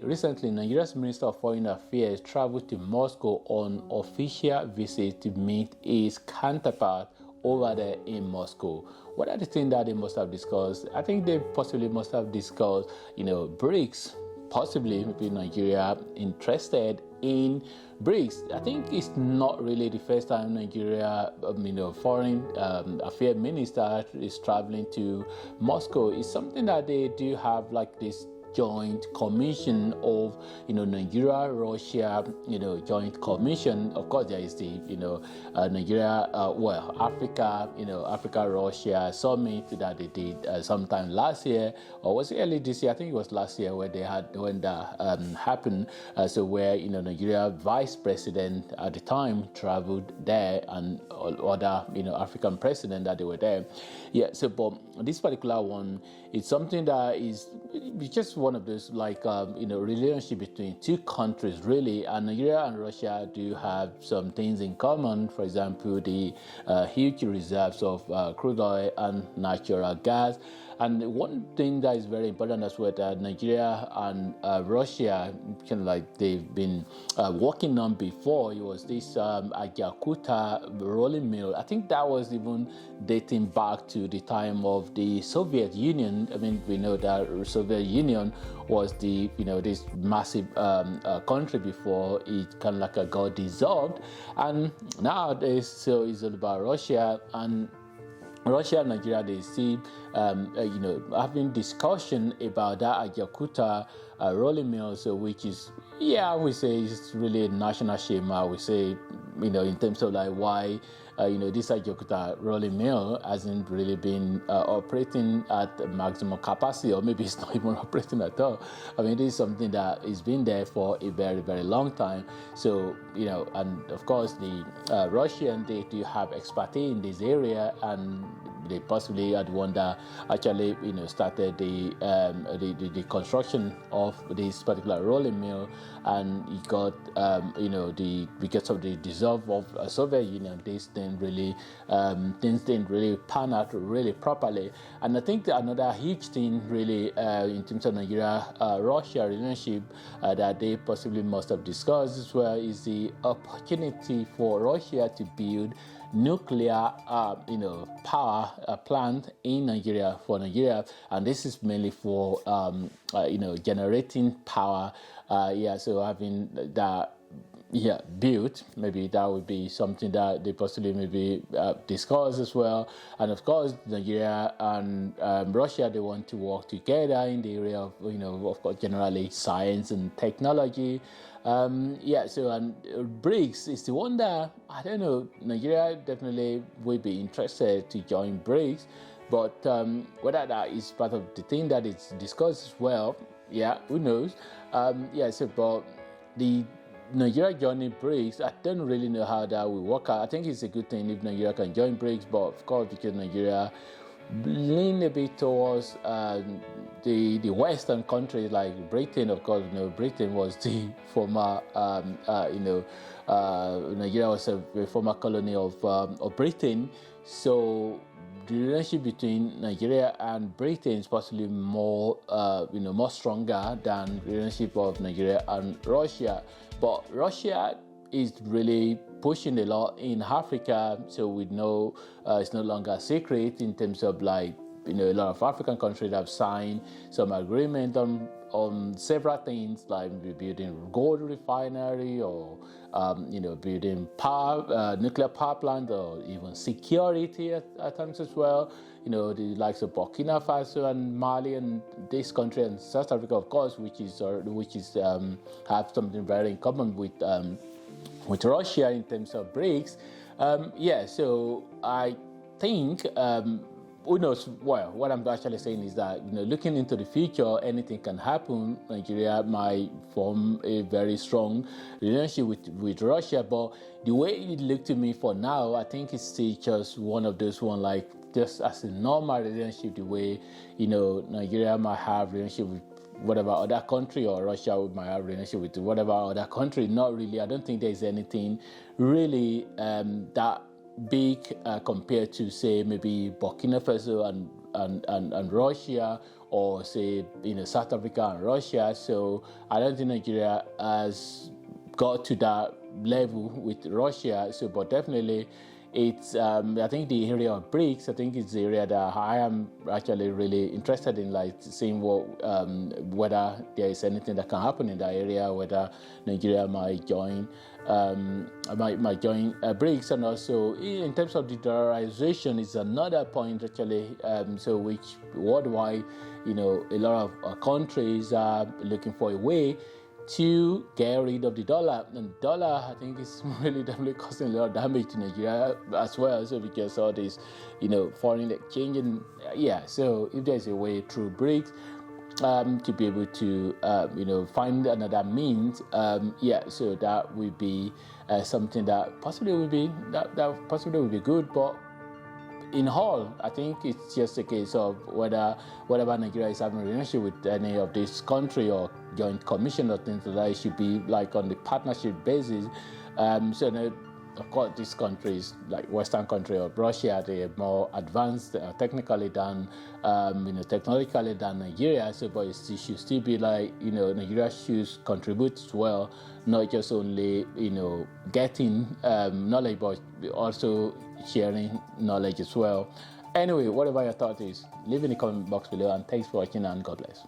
recently, Nigeria's Minister of Foreign Affairs traveled to Moscow on official visit to meet his counterpart over there in Moscow. What are the things that they must have discussed? I think they possibly must have discussed, BRICS, possibly maybe Nigeria interested in BRICS. I think it's not really the first time Nigeria, foreign affairs minister is traveling to Moscow. It's something that they do have like this joint commission of Nigeria, Russia, joint commission. Of course, there is the Nigeria, Africa, Africa Russia summit that they did sometime last year, or was it early this year? I think it was last year when that happened. So where Nigeria vice president at the time traveled there, and other African president that they were there. Yeah. So, but this particular one, it's something that is just one of those relationship between two countries really, and Nigeria and Russia do have some things in common. For example, the huge reserves of crude oil and natural gas. And one thing that is very important as well that Nigeria and Russia they've been working on before, it was this Ajakuta rolling mill. I think that was even dating back to the time of the Soviet Union. I mean, we know that Soviet Union was the this massive country before it got dissolved, and nowadays so it's all about Russia and Nigeria. They see having discussion about that Ajakuta rolling mill, so which is I would say it's really a national shame. I would say in terms of why this Ajakuta rolling mill hasn't really been operating at maximum capacity, or maybe it's not even operating at all. I mean, this is something that has been there for a very, very long time. So, and of course, the Russian, they do have expertise in this area, and they possibly are the one that actually, started the construction of this particular rolling mill, and it got, because of the dissolve of Soviet Union, things didn't really pan out really properly. And I think another huge thing really in terms of Nigeria-Russia relationship that they possibly must have discussed as well is the opportunity for Russia to build nuclear power plant in Nigeria for Nigeria, and this is mainly for generating power. So having that built, maybe that would be something that they possibly maybe discuss as well. And of course, Nigeria and Russia, they want to work together in the area of of course generally science and technology. And BRICS is the one that I don't know. Nigeria definitely will be interested to join BRICS, but whether that is part of the thing that is discussed as well, who knows? But the Nigeria joining BRICS, I don't really know how that will work out. I think it's a good thing if Nigeria can join BRICS, but of course, because Nigeria lean a bit towards the Western countries like Britain. Of course, Britain was the former, Nigeria was a former colony of Britain. So the relationship between Nigeria and Britain is possibly more, more stronger than the relationship of Nigeria and Russia. But Russia is really pushing a lot in Africa, so we know it's no longer a secret in terms of a lot of African countries have signed some agreement on several things like building gold refinery or building nuclear power plant, or even security at times as well. The likes of Burkina Faso and Mali and this country and South Africa, of course, which is have something very in common with Russia in terms of BRICS. So I think who knows? Well, what I'm actually saying is that looking into the future, anything can happen. Nigeria might form a very strong relationship with Russia, but the way it looked to me for now, I think it's still just one of those just as a normal relationship, the way Nigeria might have relationship with whatever other country, or Russia might have relationship with whatever other country. Not really. I don't think there's anything really that big compared to, say, maybe Burkina Faso and Russia, or say South Africa and Russia. So I don't think Nigeria has got to that level with Russia. So, but definitely, it's I think the area of BRICS, I think it's the area that I am actually really interested in, like seeing whether there is anything that can happen in that area, whether Nigeria might join BRICS, and also in terms of the dollarization is another point actually. So which worldwide, a lot of countries are looking for a way to get rid of the dollar, and dollar I think is really definitely causing a lot of damage to Nigeria as well. So because all this, foreign exchange, and so if there's a way through BRICS to be able to find another means, so that will be something that possibly will be good, but. In all, I think it's just a case of whatever Nigeria is having a relationship with any of this country or joint commission or things like that, it should be like on the partnership basis. Of course, these countries like Western country or Russia, they are more advanced technically than technologically than Nigeria. So, but it should still be like Nigeria should contribute as well, not just only getting knowledge, but also sharing knowledge as well. Anyway, whatever your thought is, leave in the comment box below, and thanks for watching, and God bless.